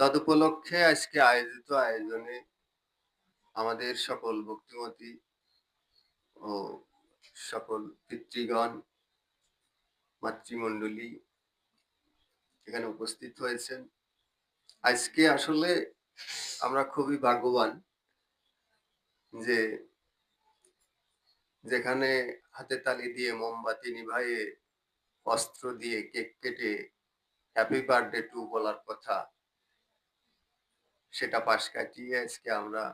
তদুপলক্ষে আজকে আয়োজিত আয়োজনে আমাদের সকল ভক্তিমতী ও সকল পিতৃগণ, মাতৃমণ্ডলী এখানে উপস্থিত হয়েছেন। আজকে আসলে আমরা খুবই ভাগ্যবান যে যেখানে হাতে তালি দিয়ে মোমবাতি নিভাইয়ে অস্ত্র দিয়ে কেক কেটে হ্যাপি বার্থডে টু বলার কথা, সেটা পাশ কাটিয়ে আজকে আমরা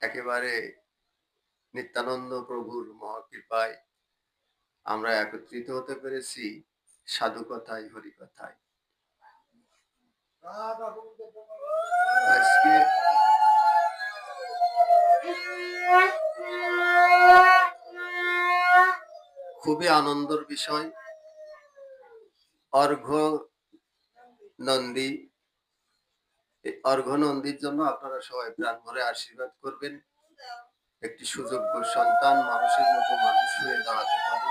একেবারে নিত্যানন্দ প্রভুর মহাকৃপায় আমরা একত্রিত হতে পেরেছি সাধু কথায় হরি কথায়। আজকে খুবই আনন্দের বিষয়, অর্ঘ্য নন্দী, অর্ঘ্য নন্দীর জন্য আপনারা সবাই প্রাণ ভরে আশীর্বাদ করবেন। একটি সুযোগ্য সন্তান মানুষের মতো মানুষ হয়ে দাঁড়াতে পারে,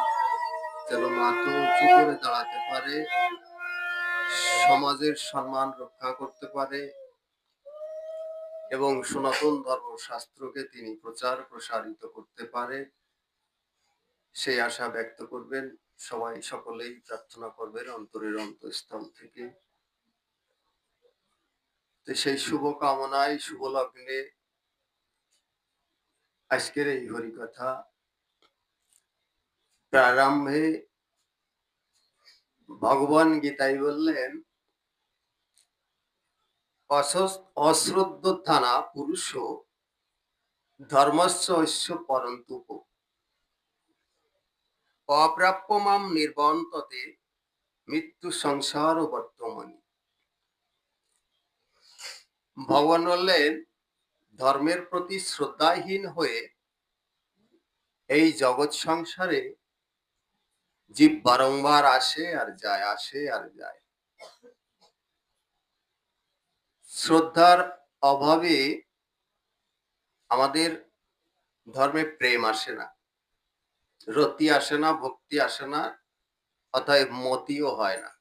যেন মাথা উঁচু করে দাঁড়াতে পারে, সমাজের সম্মান রক্ষা করতে পারে এবং সনাতন ধর্ম শাস্ত্রকে তিনি প্রচার প্রসারিত করতে পারে, সেই আশা ব্যক্ত করবেন। সবাই সকলেই প্রার্থনা করবেন অন্তরের অন্তঃস্থল থেকে। তো সেই শুভ কামনায় শুভ লগ্নে আজকের এই হরিকথা প্রারম্ভে ভগবান গীতায় বললেন, অশ্রদ্ধা পুরুষ ধর্মস্য ঐশ্য পরন্তুপ অপ্রাপ্য মাম নির্বন্ততে মৃত্যু সংসার বর্তমানি। ভগবান বললেন, ধর্মের প্রতি শ্রদ্ধাহীন হয়ে এই জগৎ সংসারে জীব বারংবার আসে আর যায়, আসে আর যায়। শ্রদ্ধার অভাবে আমাদের ধর্মে প্রেম আসে না, রতি আসে না, ভক্তি আসে না, অতএব মতিও হয় না।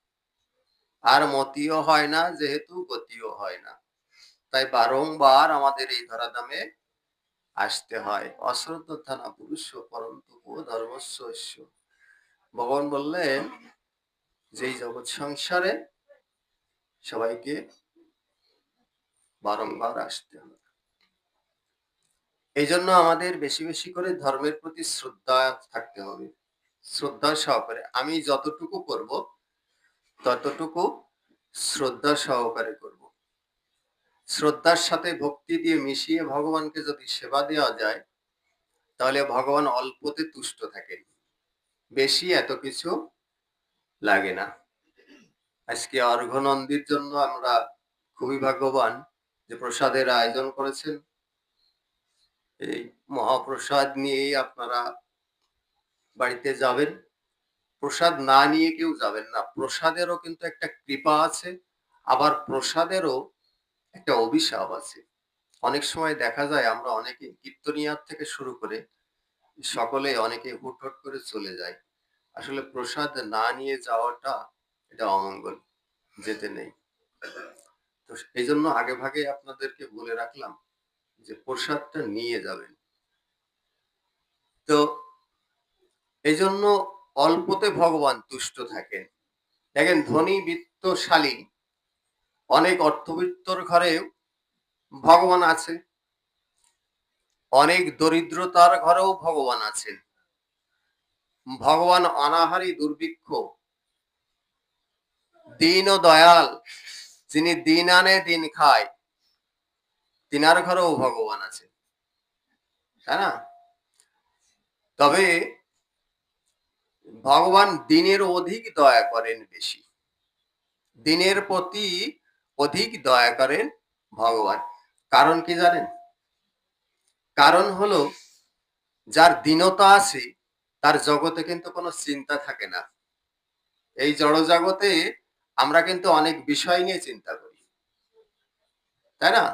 আর মতিও হয় না যেহেতু গতিও হয় না, তাই বারংবার আমাদের এই ধরাধামে আসতে হয়। অশ্রদ্ধা না পুরুষ পরন্তু ধর্মস্য ঐশ্য। ভগবান বললেন যে এই জগৎ সংসারে সবাইকে বারংবার আসতে হবে। এই জন্য আমাদের বেশি বেশি করে ধর্মের প্রতি শ্রদ্ধা থাকতে হবে, শ্রদ্ধা সহকারে। আমি যতটুকু করব ততটুকু শ্রদ্ধা সহকারে করব। শ্রদ্ধার সাথে ভক্তি দিয়ে মিশিয়ে ভগবানকে যদি সেবা দেওয়া যায়, তাহলে ভগবান অল্পতে তুষ্ট থাকেন, বেশি এত কিছু লাগে না। আজকে অর্ঘ্য নন্দীর জন্য আমরা খুবই ভাগ্যবান যে প্রসাদের আয়োজন করেছেন। এই মহাপ্রসাদ নিয়েই আপনারা বাড়িতে যাবেন। প্রসাদ না নিয়ে কেউ যাবেন না। প্রসাদেরও কিন্তু একটা কৃপা আছে, আবার প্রসাদেরও একটা অভিশাপ আছে। অনেক সময় দেখা যায় আমরা অনেকে কীর্তনিয়ার থেকে শুরু করে সকলে অনেকে হুটহট করে চলে যায়। আসলে প্রসাদ না নিয়ে যাওয়াটা এটা অমঙ্গল, যেতে নেই। তো এই জন্য আগে ভাগে আপনাদেরকে বলে রাখলাম যে প্রসাদটা নিয়ে যাবেন। তো এই জন্য অল্পতে ভগবান তুষ্ট থাকেন। দেখেন, ধনী বিত্তশালী অনেক অর্থবিত্তর ঘরেও ভগবান আছে, অনেক দরিদ্রতার ঘরেও ভগবান আছেন। ভগবান অনাহারী দুর্ভিক্ষ দীন ও দয়াল, যিনি দিন আনে দিন খায়, তিনার ঘরেও ভগবান আছে, তাই না? তবে ভগবান দিনের অধিক দয়া করেন, বেশি দিনের প্রতি অধিক দয়া করেন ভগবান। কারণ কি জানেন? কারণ হলো, যার দীনতা আছে তার জগতে কিন্তু কোনো চিন্তা থাকে না। এই জড় জগতে আমরা কিন্তু অনেক বিষয় নিয়ে চিন্তা করি, তাই না?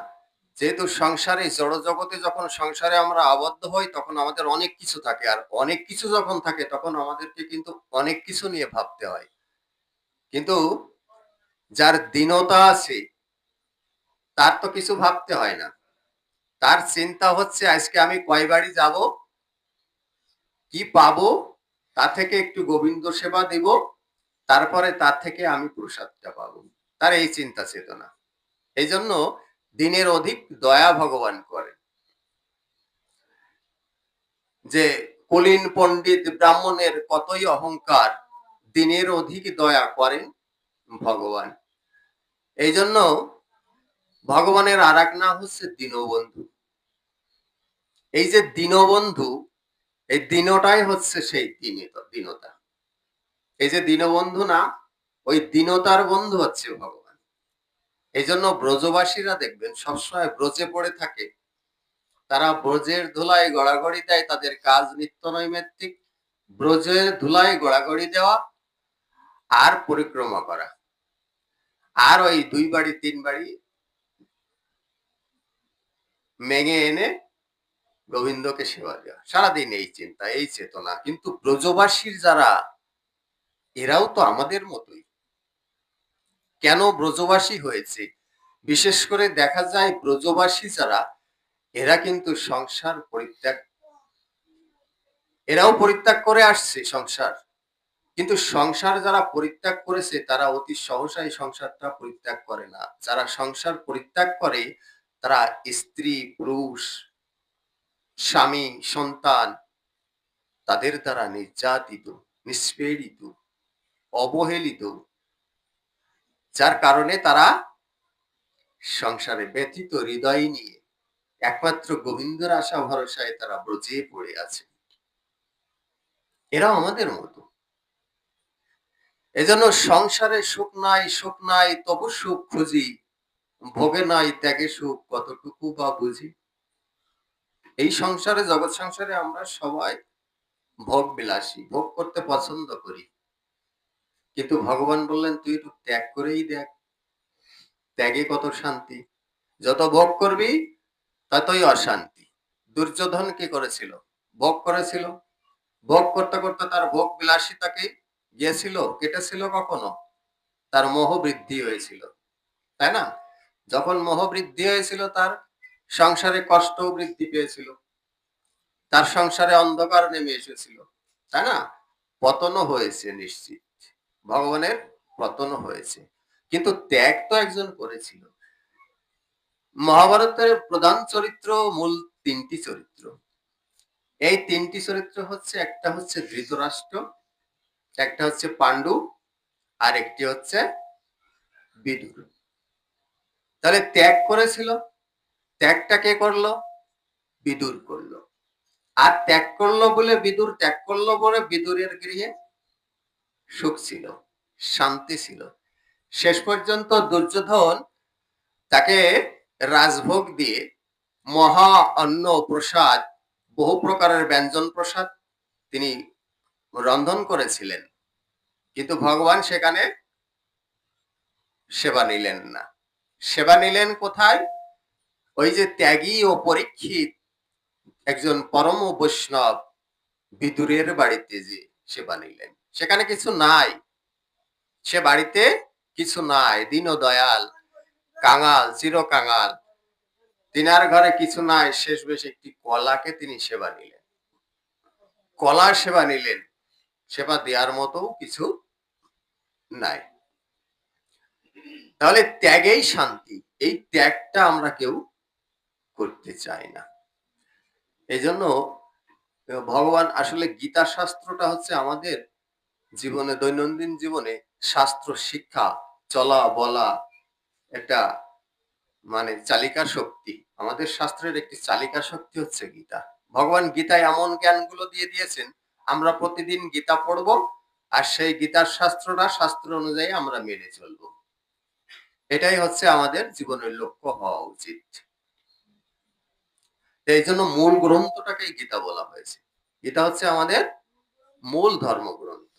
যেহেতু সংসারে, জড় জগতে যখন সংসারে আমরা আবদ্ধ হই, তখন আমাদের অনেক কিছু থাকে, আর অনেক কিছু যখন থাকে তখন আমাদেরকে কিন্তু অনেক কিছু নিয়ে ভাবতে হয়। কিন্তু যার দীনতা আছে তার তো কিছু ভাবতে হয় না, তার চিন্তা হচ্ছে আজকে আমি কয় বাড়ি যাব, কি পাবো, তা থেকে একটু গোবিন্দ সেবা দেব, তারপরে তার থেকে আমি প্রসাদটা পাবো। তার এই চিন্তা চেতনা। এই জন্য দিনের অধিক দয়া ভগবান করে। যে কলিন পণ্ডিত ব্রাহ্মণের কতই অহংকার, দিনের অধিক দয়া করেন ভগবান। এই জন্য ভগবানের আর এক নাম হচ্ছে দীনবন্ধু। এই যে দীনবন্ধু, এই দীনটাই হচ্ছে সেই দীনতা। এই যে দীনবন্ধু না, ওই দীনতার বন্ধু হচ্ছে ভগবান। এই জন্য ব্রজবাসীরা দেখবেন সবসময় ব্রজে পড়ে থাকে, তারা ব্রজের ধুলায় গড়াগড়ি দেয়, তাদের কাজ নিত্য নৈমিত্তিক ব্রজের ধুলায় গড়াগড়ি দেওয়া আর পরিক্রমা করা, আর ওই 2 বাড়ি 3 বাড়ি মেঙে এনে গোবিন্দকে সেবা দেওয়া, সারাদিন এই চিন্তা, এই চেতনা। কিন্তু ব্রজবাসীর যারা, এরাও তো আমাদের মতোই। কেন ব্রজবাসী হয়েছে? বিশেষ করে দেখা যায় ব্রজবাসী যারা, এরা কিন্তু সংসার পরিত্যাগ, এরাও পরিত্যাগ করে আসছে সংসার। কিন্তু সংসার যারা পরিত্যাগ করেছে তারা অতি সহসাই সংসারটা পরিত্যাগ করে না। যারা সংসার পরিত্যাগ করে তারা স্ত্রী, পুরুষ, স্বামী, সন্তান, তাদের দ্বারা নির্যাতিত, নিষ্পীড়িত, অবহেলিত, যার কারণে তারা সংসারে ব্যথিত হৃদয় নিয়ে একমাত্র গোবিন্দর আশা ভরসায় তারা ব্রজে পড়ে আছে। এরাও আমাদের মতো। এজন্য সংসারে সুখ নাই, সুখ নাই তবু সুখ খুঁজি, ভোগে নাই ত্যাগে সুখ কতটুকু বা বুঝি। এই সংসারে, জগৎ সংসারে আমরা সবাই ভোগ বিলাসী, ভোগ করতে পছন্দ করি। কিন্তু ভগবান বললেন তুই একটু ত্যাগ করেই দেখ, ত্যাগে কত শান্তি। যত ভোগ করবি ততই অশান্তি। দুর্যোধন কি করেছিল? ভোগ করেছিল। ভোগ করতে করতে তার ভোগ বিলাসিতাকে গিয়েছিল, কেটেছিল কখনো? তার মোহ বৃদ্ধি হয়েছিল, তাই না? যখন মোহ বৃদ্ধি হয়েছিল তার সংসারে কষ্ট বৃদ্ধি পেয়েছিল, তার সংসারে অন্ধকার নেমে এসেছিল, তাই না? পতনও হয়েছে নিশ্চিত, ভগবানের পতনও হয়েছে। কিন্তু ত্যাগ তো একজন করেছিল। মহাভারতের প্রধান চরিত্র, মূল 3টি চরিত্র। এই 3টি চরিত্র হচ্ছে, একটা হচ্ছে ধৃতরাষ্ট্র, একটা হচ্ছে পাণ্ডু, আর একটি হচ্ছে বিদুর। তাহলে ত্যাগ করেছিল, ত্যাগটা কে করলো? বিদুর করলো। আর ত্যাগ করলো বলে, বিদুর ত্যাগ করলো বলে বিদুরের গৃহে সুখ ছিল, শান্তি ছিল। শেষ পর্যন্ত দুর্যোধন তাকে রাজভোগ দিয়ে মহা অন্ন প্রসাদ, বহু প্রকারের ব্যঞ্জন প্রসাদ তিনি রন্ধন করেছিলেন, কিন্তু ভগবান সেখানে সেবা নিলেন না। সেবা নিলেন কোথায়? ওই যে ত্যাগী ও পরীক্ষিত একজন পরম বৈষ্ণব বিদুরের বাড়িতে যে সেবা নিলেন, সেখানে কিছু নাই, সে বাড়িতে কিছু নাই, দীন দয়াল, কাঙাল, চির কাঙাল, তিনার ঘরে কিছু নাই। শেষ বেশ একটি কলাকে তিনি সেবা নিলেন, কলা সেবা নিলেন, সেবা দেওয়ার মতো কিছু নাই। তাহলে ত্যাগেই শান্তি, এই ত্যাগটা আমরা কেউ করতে চাই না। এই জন্য ভগবান আসলে গীতা শাস্ত্রটা হচ্ছে আমাদের জীবনে, দৈনন্দিন জীবনে শাস্ত্র শিক্ষা, চলা বলা একটা মানে চালিকা শক্তি। আমাদের শাস্ত্রের একটি চালিকা শক্তি হচ্ছে গীতা। ভগবান গীতায় এমন জ্ঞানগুলো দিয়ে দিয়েছেন, আমরা প্রতিদিন গীতা পড়ব, আর সেই গীতার শাস্ত্রটা শাস্ত্র অনুযায়ী আমরা মেনে চলবো। এটাই হচ্ছে আমাদের জীবনের লক্ষ্য হওয়া উচিত। এই জন্য মূল গ্রন্থটাকেই গীতা বলা হয়েছে। গীতা হচ্ছে আমাদের মূল ধর্মগ্রন্থ।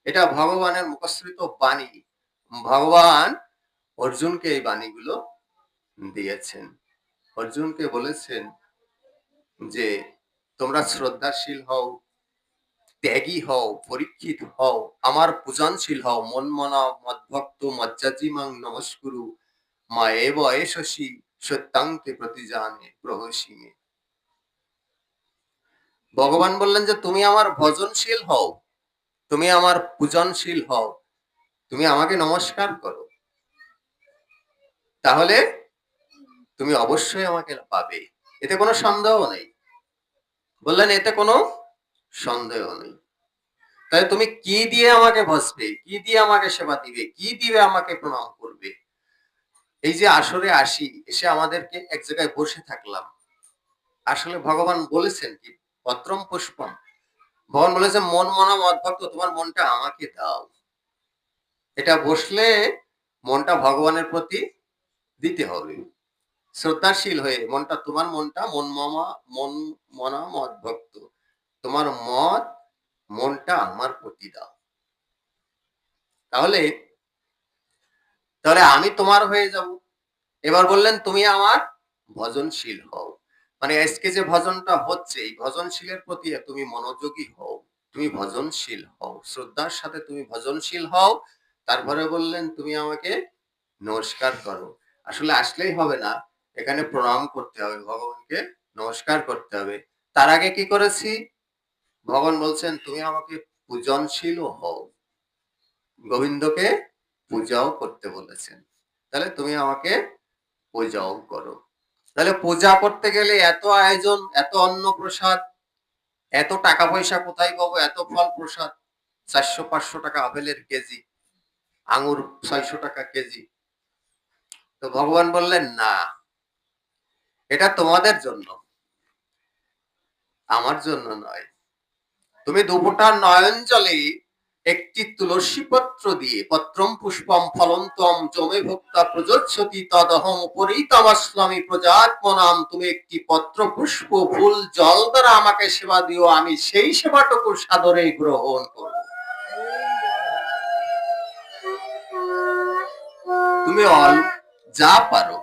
এটা ভগবানের মুখশ্রিত বাণী। ভগবান অর্জুনকে এই বাণীগুলো দিয়েছেন। অর্জুনকে বলেছেন যে তোমরা শ্রদ্ধাশীল হও, ত্যাগী হও, পরীক্ষিত হও, আমার পূজনশীল হও, মন মনা মদ্ভক্ত মজ্জাজিমাং নমস্কুরু মা এব এষসি সত্যান্তে প্রতিজানে প্রহসিমে। ভগবান বললেন যে তুমি আমার ভজনশীল হও, তুমি আমার পূজনশীল হও, তুমি আমাকে নমস্কার করো, তাহলে তুমি অবশ্যই আমাকে পাবে, এতে কোনো সন্দেহ নেই। বললেন এতে কোনো সন্দেহ নেই। তাহলে তুমি কি দিয়ে আমাকে ভজবে, কি দিয়ে আমাকে সেবা দিবে, কি দিবে আমাকে প্রণাম করবে? এই যে আসরে আসি, এসে আমাদেরকে এক জায়গায় বসে থাকলাম, আসলে ভগবান বলেছেন কি পত্রম পুষ্পম, ভগবান বলেছেন মন মনা মদ্ভক্ত, তোমার মনটা আমাকে দাও। এটা বসলে মনটা ভগবানের প্রতি দিতে হবে, শ্রদ্ধাশীল হয়ে মনটা, তোমার মনটা মন মনা মদ্ভক্ত, তোমার মনটা আমার প্রতি দাও, তাহলে তাহলে আমি তোমার হয়ে যাব। এবার বললেন তুমি আমার ভজনশীল হও, মানে আজকে যে ভজনটা হচ্ছে এই ভজনশীলের প্রতি তুমি মনোযোগী হও, তুমি ভজনশীল হও, শ্রদ্ধার সাথে তুমি ভজনশীল হও। তারপরে বললেন তুমি আমাকে নমস্কার করো। আসলে আসলেই হবে না, এখানে প্রণাম করতে হবে, ভগবানকে নমস্কার করতে হবে। তার আগে কি করেছি, ভগবান বলছেন তুমি আমাকে পূজনশীল হও, গোবিন্দকে পূজাও করতে বলেছেন, তাহলে তুমি আমাকে পূজাও করো। তাহলে পূজা করতে গেলে এত আয়োজন, এত অন্ন প্রসাদ, এত টাকা পয়সা কোথায় পাবো, এত ফল প্রসাদ, 400-500 টাকা আপেলের কেজি, আঙুর 600 টাকা কেজি। তো ভগবান বললেন না, এটা তোমাদের জন্য, আমার জন্য নয়। তুমি দুপুটার নয়ন জলে একটি তুলসী পত্র দিয়ে, পত্রম পুষ্পম ফলন্তম জমে ভক্তা প্রযোচ্ছতি তদহম পরিতমস্বামী প্রজাত্মনাম, তুমি একটি পত্র পুষ্প ফুল জল দ্বারা আমাকে সেবা দিও, আমি সেই সেবাটুকু সাদরে গ্রহণ করব। তুমি যা পারো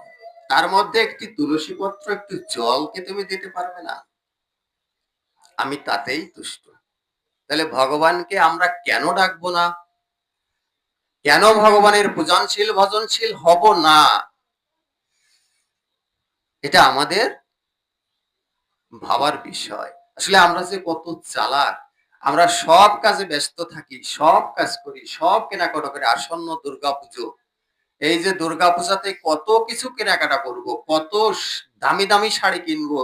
তার মধ্যে একটি তুলসী পত্র, একটু জলকে তুমি দিতে পারবে না, আমি তাতেই তুষ্ট। তাহলে ভগবানকে আমরা কেন ডাকবো না, কেন ভগবানের পূজনশীল ভজনশীল হব না? এটা আমাদের ভাবার বিষয়। আসলে আমরা যে কত চালাক, আমরা সব কাজে ব্যস্ত থাকি, সব কাজ করি, সব কেনাকাটা করি। আসন্ন দুর্গাপুজো, এই যে দুর্গাপূজাতে কত কিছু কেনাকাটা করব, কত দামি দামি শাড়ি কিনবো,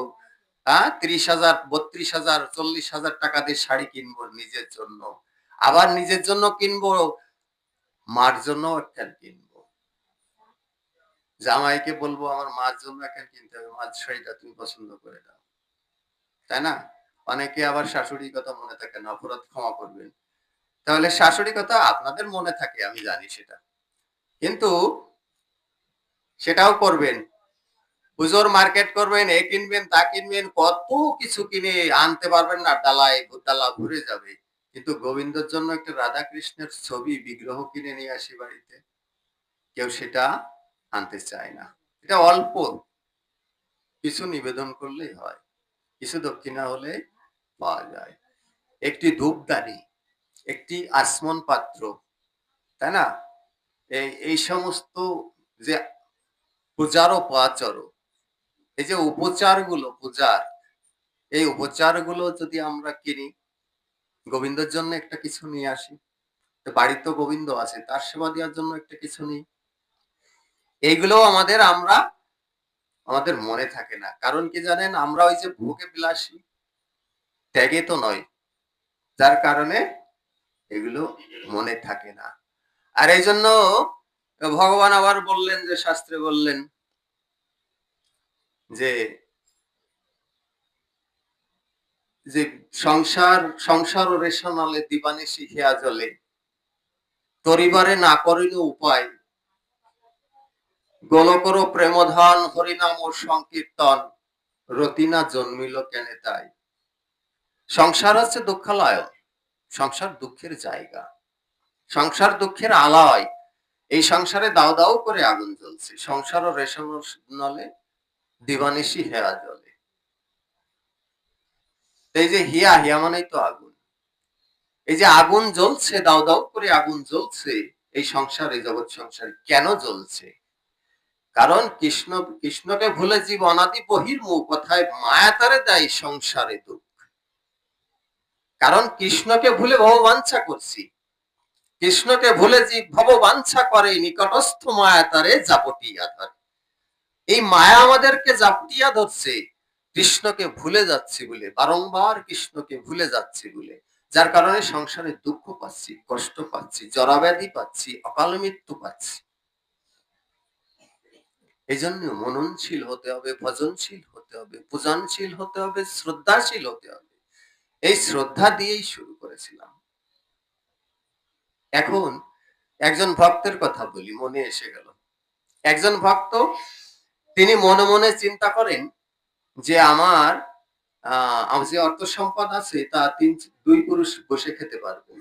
হ্যাঁ 30,000 32,000 40,000 টাকা দিয়ে শাড়ি কিনবো নিজের জন্য, আবার নিজের জন্য কিনবো, মার জন্য একটা কিনবো, জামাইকে বলবো আমার মার জন্য একটা কিনতে হবে, মার শাড়িটা তুমি পছন্দ করে দাও, তাই না? অনেকে আবার শাশুড়ির কথা মনে থাকে না, অপরাধ ক্ষমা করবেন। তাহলে শাশুড়ি কথা আপনাদের মনে থাকে আমি জানি সেটা, কিন্তু সেটাও করবেন, পুজোর মার্কেট করবেন, এ কিনবেন তা কিনবেন, কত কিছু কিনে আনতে পারবেন না, ডালা ভরে যাবে, কিন্তু গোবিন্দর জন্য একটা রাধা কৃষ্ণের ছবি বিগ্রহ কিনে নিয়ে আসি বাড়িতে, কেউ সেটা আনতে চায় না। এটা অল্প কিছু নিবেদন করলেই হয়, কিছু দক্ষিণা হলে পাওয়া যায়, একটি ধূপদানি, একটি আসমন পাত্র, তাই না? এই সমস্ত যে পূজার উপাচার, এই যে উপচারগুলো পূজার, এই উপচারগুলো যদি আমরা কিনি, গোবিন্দর জন্য একটা কিছু নিয়ে আসি, বাড়িতে তো গোবিন্দ আছে, তার সেবা দেওয়ার জন্য একটা কিছু নেই, এইগুলো আমাদের মনে থাকে না। কারণ কি জানেন, আমরা ওই যে ভোগে বিলাসী, ত্যাগে তো নয়, যার কারণে এগুলো মনে থাকে না। আর এই জন্য ভগবান আবার বললেন, যে শাস্ত্রে বললেন যে যে সংসার ও রেশনালে দিবানিশি হিয়া জলে, তরিবারে না করিল উপায়, গোলকর প্রেমধন হরিনাম ও সংকীর্তন, রতিনা জন্মিল কেনে তাই। সংসার হচ্ছে দুঃখালয়, সংসার দুঃখের জায়গা, সংসার দুঃখের আলয়, এই সংসারে দাও দাও করে আগুন জ্বলছে, সংসার ও রেশনালে দিবানিশি হেয়া জলে। এই যে হিয়া, হিয়া মানেই তো আগুন, এই যে আগুন জ্বলছে, দাও দাও করে আগুন জ্বলছে এই সংসারে, জগৎ সংসারে কেন জ্বলছে? কারণ কৃষ্ণকে ভুলে জীব অনাদি বহির্মুখ, কথায় মায়া তারে দেয় সংসারে দুঃখ। কারণ কৃষ্ণকে ভুলে ভববাঞ্ছা করছি, কৃষ্ণকে ভুলে জীব ভববাঞ্ছা করে, নিকটস্থ মায়া তারে জাপটিয়া ধরে। এই মায়া আমাদেরকে জাপটিয়া ধরছে, কৃষ্ণকে ভুলে যাচ্ছি বলে, বারংবার কৃষ্ণকে ভুলে যাচ্ছি বলে, যার কারণে সংসারে দুঃখ পাচ্ছি, কষ্ট পাচ্ছি, জরাব্যাধি পাচ্ছি, অকাল মৃত্যু পাচ্ছি। এই জন্য মননশীল হতে হবে, ভজনশীল হতে হবে, পূজনশীল হতে হবে, শ্রদ্ধাশীল হতে হবে। এই শ্রদ্ধা দিয়েই শুরু করেছিলাম। এখন একজন ভক্তের কথা বলি, মনে এসে গেল। একজন ভক্ত, তিনি মনে মনে চিন্তা করেন যে আমার যে অর্থ সম্পদ আছে তা দুই পুরুষ বসে খেতে পারবে,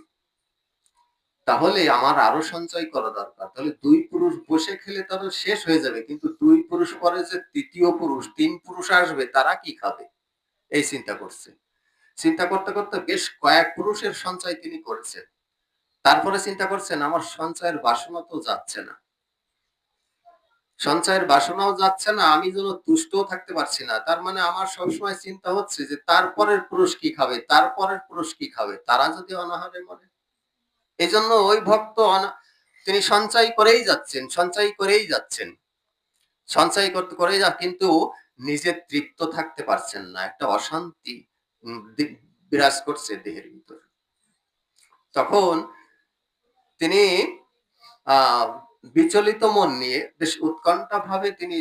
তাহলে আমার আরো সঞ্চয় করা দরকার। তাহলে দুই পুরুষ বসে খেলে তাহলে শেষ হয়ে যাবে, কিন্তু দুই পুরুষ পরে যে তৃতীয় পুরুষ, তিন পুরুষ আসবে, তারা কি খাবে? এই চিন্তা করছে। চিন্তা করতে করতে বেশ কয়েক পুরুষের সঞ্চয় তিনি করেছেন। তারপরে চিন্তা করছেন আমার সঞ্চয়ের বাসনা তো যাচ্ছে না, সঞ্চয়ের বাসনাও যাচ্ছে না, আমি যেন তুষ্টও থাকতে পারছি না। তার মানে আমার সবসময় চিন্তা হচ্ছে যে তারপরের পুরুষ কি খাবে, তারপরের পুরুষ কি খাবে, তারা যদি অনাহারে মরে। এই জন্য ওই ভক্ত তিনি সঞ্চয় করেই যাচ্ছেন, সঞ্চয় করেই যাচ্ছেন, সঞ্চয় করতে করেই কিন্তু নিজে তৃপ্ত থাকতে পারছেন না, একটা অশান্তি বিরাজ করছে দেহের ভিতরে। তখন তিনি বিচলিত মন নিয়ে বেশ উৎকণ্ঠা ভাবে তিনি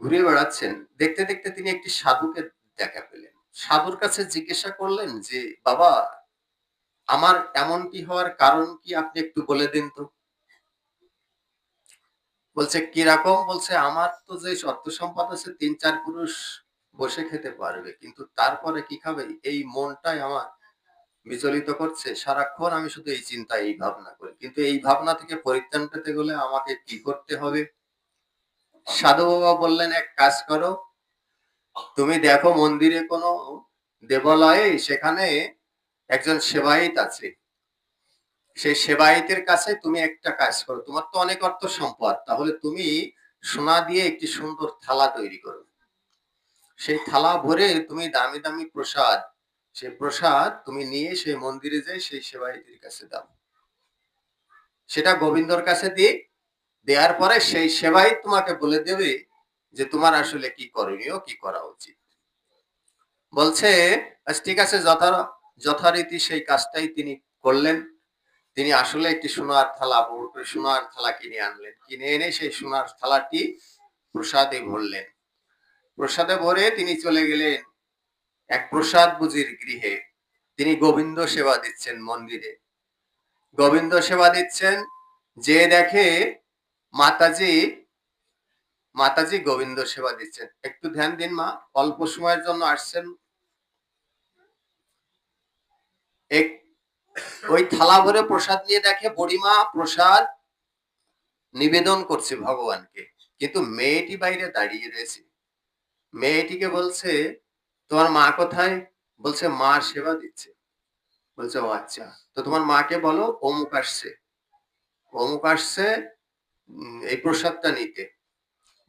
ঘুরে বেড়াচ্ছেন। দেখতে দেখতে তিনি একটি সাধুকে দেখা পেলেন। সাধুর কাছে জিজ্ঞাসা করলেন যে বাবা, আমার এমনটি হওয়ার কারণ কি আপনি একটু বলে দিন তো। বলছে কিরকম? বলছে আমার তো যে অর্থ সম্পদ আছে, তিন চার পুরুষ বসে খেতে পারবে, কিন্তু তারপরে কি খাবে, এই মনটাই আমার বিচলিত করছে। সারাক্ষণ আমি শুধু এই চিন্তা, এই ভাবনা করি, কিন্তু এই ভাবনা থেকে পরিত্রাণ পেতে গেলে আমাকে কি করতে হবে? সাধু বাবা বললেন এক কাজ করো, তুমি দেখো মন্দিরে কোনো দেবালয়ে সেখানে একজন সেবায়িত আছে, সেই সেবায়িতের কাছে তুমি একটা কাজ করো, তোমার তো অনেক অর্থ সম্পদ, তাহলে তুমি সোনা দিয়ে একটি সুন্দর থালা তৈরি করো, সেই থালা ভরে তুমি দামি দামি প্রসাদ, সেই প্রসাদ তুমি নিয়ে সেই মন্দিরে যাই সেই সেবায়িতের কাছে দাও। সেটা গোবিন্দর কাছে দিয়ে দেওয়ার পরে সেই সেবায়িত তোমাকে বলে দেবে যে তোমার আসলে কি করণীয়, কি করা উচিত। বলছে ঠিক আছে, যথারীতি সেই কাজটাই তিনি করলেন। তিনি আসলে একটি সোনার থালা, সোনার থালা কিনে আনলেন, কিনে এনে সেই সোনার থালাটি প্রসাদে ভরলেন। প্রসাদে ভরে তিনি চলে গেলেন এক প্রসাদ বুঝির গৃহে। তিনি গোবিন্দ সেবা দিচ্ছেন মন্দিরে, গোবিন্দ সেবা দিচ্ছেন। যে দেখে মাতাজি, মাতাজি গোবিন্দ সেবা দিচ্ছেন। একটু ধ্যান দিন মা, অল্প সময়ের জন্য আসছেন। ওই থালা ভরে প্রসাদ নিয়ে দেখে বুড়িমা প্রসাদ নিবেদন করছে ভগবানকে, কিন্তু মেয়েটি বাইরে দাঁড়িয়ে রয়েছে। মেয়েটিকে বলছে তোমার মা কোথায়? বলছে মা সেবা দিচ্ছে। বলছে ও আচ্ছা, তো তোমার মাকে বলো অমুক আসছে, অমুক আসছে এই প্রসাদটা নিতে।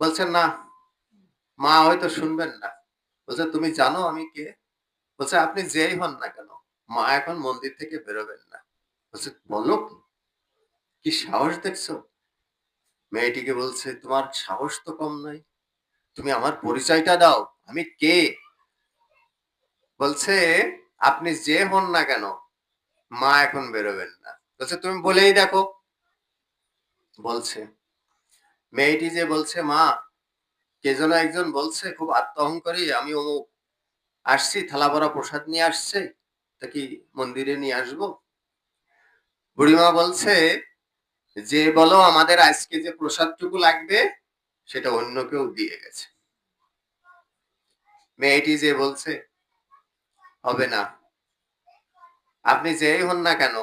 বলছে না, মা হয়তো শুনবেন না। বলছে তুমি জানো আমি কে? বলছে আপনি যেই হন না কেন, মা এখন মন্দির থেকে বেরোবেন না। বলছে বলো কি সাহস দেখছো? মেয়েটিকে বলছে তোমার সাহস তো কম নাই, তুমি আমার পরিচয়টা দাও, আমি কে। বলছে আপনি যে হন না কেন, মা এখন বেরোবেন না। বলছে তুমি বলেই দেখো। বলছে মেয়েটি যে বলছে মা, কে যেন একজন বলছে খুব আত্ম অহংকারী, আমি অমুক আসছি, থালা ভরা প্রসাদ নিয়ে আসছে, তা কি মন্দিরে নিয়ে আসবো? বুড়িমা বলছে যে বলো আমাদের আজকে যে প্রসাদটুকু লাগবে সেটা অন্য কেউ দিয়ে গেছে। মেয়েটি যে বলছে হবে না, আপনি যেই হন না কেন,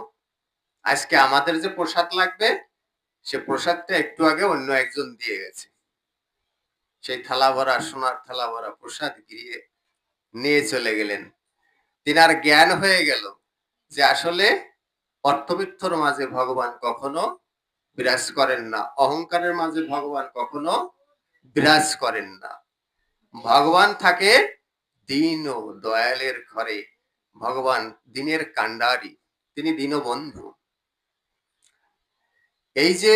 আজকে আমাদের যে প্রসাদ লাগবে সে প্রসাদটা একটু আগে অন্য একজন দিয়ে গেছে। সেই থালা ভরা, সোনার থালা ভরা প্রসাদ গিয়ে নিয়ে চলে গেলেন। তিনার জ্ঞান হয়ে গেল যে আসলে অর্থবৃত্তর মাঝে ভগবান কখনো বিরাজ করেন না, অহংকারের মাঝে ভগবান কখনো বিরাজ করেন না। ভগবান থাকে দীন ও দয়ালের ঘরে। ভগবান দিনের কান্ডারি, তিনি দীনবন্ধু। এই যে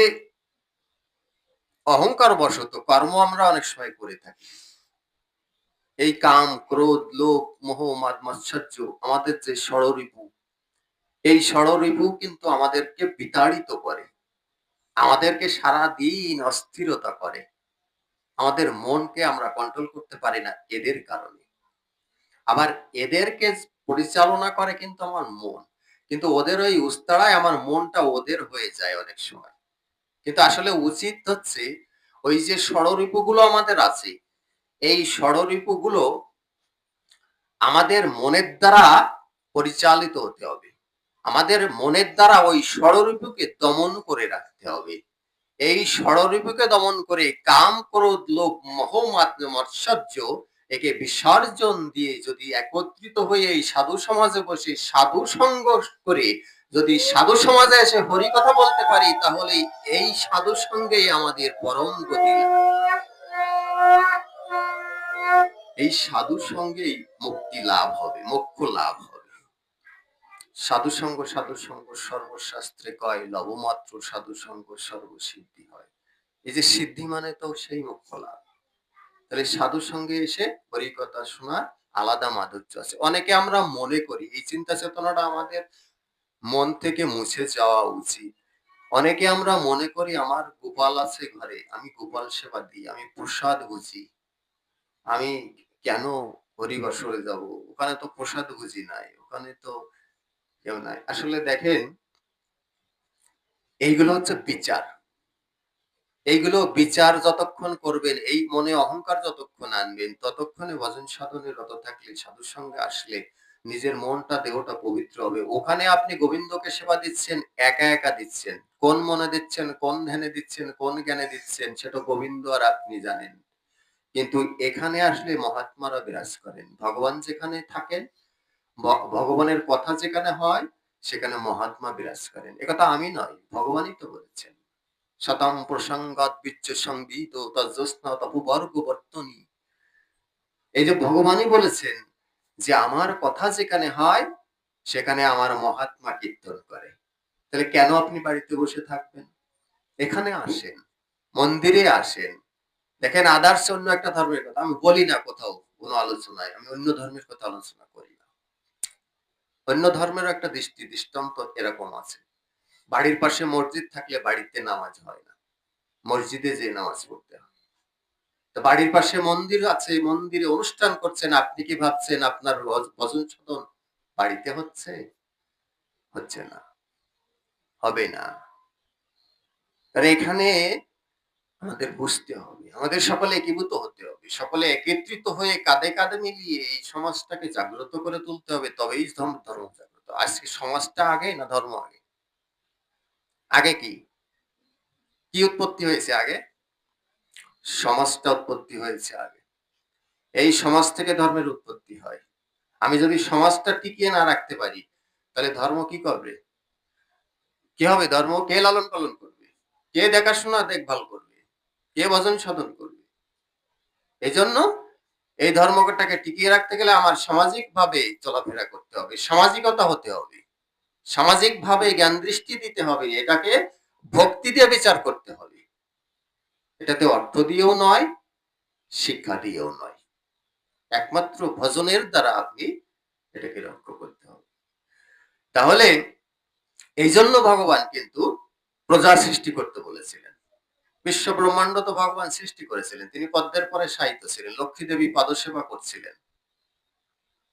অহংকার বশত কর্ম আমরা অনেক সময় করে থাকি, এই কাম ক্রোধ লোভ মোহ মাদ মাৎসর্য, আমাদের যে ষড়রিপু, এই ষড়রিপু কিন্তু আমাদেরকে বিতাড়িত করে, আমাদেরকে সারা দিন অস্থিরতা করে, আমাদের মনকে আমরা কন্ট্রোল করতে পারি না এদের কারণে। আবার এদেরকে পরিচালনা করে কিন্তু আমার মন, কিন্তু ওদের ওই উস্তাড়ায় আমার মনটা ওদের হয়ে যায় অনেক সময়। কিন্তু আসলে উচিত হচ্ছে ওই যে ষড়রিপুগুলো আমাদের আছে, এই ষড়রিপুগুলো আমাদের মনের দ্বারা পরিচালিত হতে হবে, আমাদের মনের দ্বারা ওই ষড়রিপুকে দমন করে রাখতে হবে। এই ষড়রিপুকে দমন করে কাম ক্রোধ লোভ মোহ মাৎসর্য একে বিসর্জন দিয়ে যদি একত্রিত হয়ে এই সাধু সমাজে বসে সাধু সঙ্গ করে যদি সাধু সমাজে এসে হরি কথা বলতে পারি, তাহলে এই সাধু সঙ্গেই আমাদের পরম গতি, এই সাধু সঙ্গেই মুক্তি লাভ হবে, মোক্ষ লাভ হবে। সাধু সঙ্গ সর্বশাস্ত্রে কয়, লবমাত্র সাধু সঙ্গ সর্বসিদ্ধি হয়। এই যে সিদ্ধি মানে তো সেই মোক্ষ লাভ। তাহলে সাধু সঙ্গে এসে হরিকথা শোনার আলাদা মাধুর্য আছে। অনেকে আমরা মনে করি, এই চিন্তা চেতনাটা আমাদের মন থেকে মুছে যাওয়া উচিত। অনেকে আমরা মনে করি আমার গোপাল আছে ঘরে, আমি গোপাল সেবা দিই, আমি প্রসাদ বুঝি, আমি কেন হরিবাসরে যাব, ওখানে তো প্রসাদ বুঝি নাই, ওখানে তো কেউ নাই। আসলে দেখেন, এইগুলো হচ্ছে বিচার। এইগুলো বিচার যতক্ষণ করবেন, এই মনে অহংকার যতক্ষণ আনবেন, ততক্ষণে ভজন সাধনে রত থাকলে, সাধুর সঙ্গে আসলে নিজের মনটা দেহটা পবিত্র হবে। ওখানে আপনি গোবিন্দকে সেবা দিচ্ছেন, একা একা দিচ্ছেন, কোন মনে দিচ্ছেন, কোন ধ্যানে দিচ্ছেন, কোন জ্ঞানে দিচ্ছেন, সেটা গোবিন্দ আর আপনি জানেন। কিন্তু এখানে আসলে মহাত্মারা বিরাজ করেন, ভগবান যেখানে থাকেন, ভগবানের কথা যেখানে হয়, সেখানে মহাত্মা বিরাজ করেন। একথা আমি নয়, ভগবানই তো বলেছেন। শতম প্রসঙ্গাৎ বিচ্ছ সংবিত তজ্জস্না তপবর্গ বর্তনী। এই যে ভগবানই বলেছেন যে আমার কথা যেখানে হয়, সেখানে আমার মহাত্মা কীর্তন করে। তাহলে কেন আপনি বাড়িতে বসে থাকবেন? এখানে আসেন, মন্দিরে আসেন। দেখেন, আদার্স অন্য একটা ধর্মের কথা আমি বলি না, কোথাও কোনো আলোচনায় আমি অন্য ধর্মের কথা আলোচনা করি না। অন্য ধর্মের একটা দৃষ্টান্ত এরকম আছে, বাড়ির পাশে মসজিদ থাকলে বাড়িতে নামাজ হয় না, মসজিদে যে নামাজ পড়তে হয়। তো বাড়ির পাশে মন্দির আছে, মন্দিরে অনুষ্ঠান করছেন, আপনি কি ভাবছেন আপনার ভজন সাধন বাড়িতে হচ্ছে? হচ্ছে না, হবে না। আর এখানে আমাদের বুঝতে হবে, আমাদের সকলে একীভূত হতে হবে, সকলে একত্রিত হয়ে কাঁধে কাঁধে মিলিয়ে এই সমাজটাকে জাগ্রত করে তুলতে হবে, তবেই ধর্ম জাগ্রত। আজকে সমাজটা আগে না ধর্ম আগে? আগে কি কি উৎপত্তি হয়েছে? আগে সমাজটা উৎপত্তি হয়েছে আগে। এই সমাজ থেকে ধর্মের উৎপত্তি হয়। আমি যদি সমাজটা টিকিয়ে না রাখতে পারি, তাহলে ধর্ম কি করবে? কি হবে? ধর্ম কে লালন পালন করবে? কে দেখাশোনা দেখভাল করবে? কে ভজন সাধন করবে? এই জন্য এই ধর্মটাকে টিকিয়ে রাখতে গেলে আমার সামাজিক ভাবে চলাফেরা করতে হবে, সামাজিকতা হতে হবে, সামাজিক ভাবে জ্ঞান দৃষ্টি দিতে হবে, এটাকে ভক্তি দিয়ে বিচার করতে হবে। এটাতে অর্থ দিয়েও নয়, শিক্ষা দিয়েও নয়, একমাত্র ভজনের দ্বারা আপনি এটাকে রক্ষা করতে হবে। তাহলে এই জন্য ভগবান কিন্তু প্রজা সৃষ্টি করতে বলেছিলেন। বিশ্ব ব্রহ্মাণ্ড তো ভগবান সৃষ্টি করেছিলেন, তিনি পদ্মের পরে শায়িত ছিলেন, লক্ষ্মী দেবী পাদসেবা করছিলেন।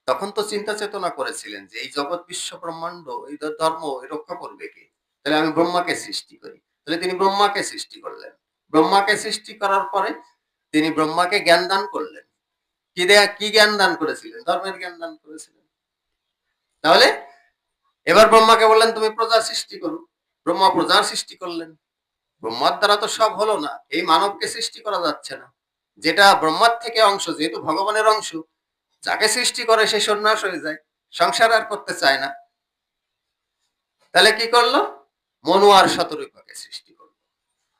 তখন তো চিন্তা চেতনা করেছিলেন যে এই জগৎ বিশ্ব ব্রহ্মাণ্ড, এই ধর্ম রক্ষা করবে কে? তাহলে আমি ব্রহ্মাকে সৃষ্টি করি। তাহলে তিনি ব্রহ্মাকে সৃষ্টি করলেন। ব্রহ্মাকে সৃষ্টি করার পরে তিনি ব্রহ্মাকে জ্ঞান দান করলেন। কি জ্ঞান দান করেছিলেন? ধর্মের জ্ঞান দান করেছিলেন। তাহলে এবার ব্রহ্মাকে বললেন তুমি প্রজা সৃষ্টি করো। ব্রহ্মা প্রজার সৃষ্টি করলেন। ব্রহ্মার দ্বারা তো সব হলো না, এই মানবকে সৃষ্টি করা যাচ্ছে না, যেটা ব্রহ্মার থেকে অংশ, যেহেতু ভগবানের অংশ, যাকে সৃষ্টি করে সে সন্ন্যাস হয়ে যায়, সংসার আর করতে চায় না। তাহলে কি করলো? মনু আর শতরূপাকে সৃষ্টি করলো।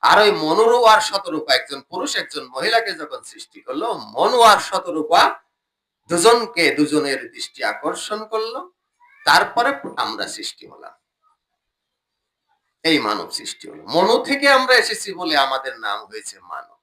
আর ওই মনুরু আর শতরূপা, একজন পুরুষ একজন মহিলাকে যখন সৃষ্টি করলো, মনু আর শতরূপা দুজনকে দুজনের দৃষ্টি আকর্ষণ করলো, তারপরে আমরা সৃষ্টি হলাম। এই মানব সৃষ্টি হলো। মনু থেকে আমরা এসেছি বলে আমাদের নাম হয়েছে মানব।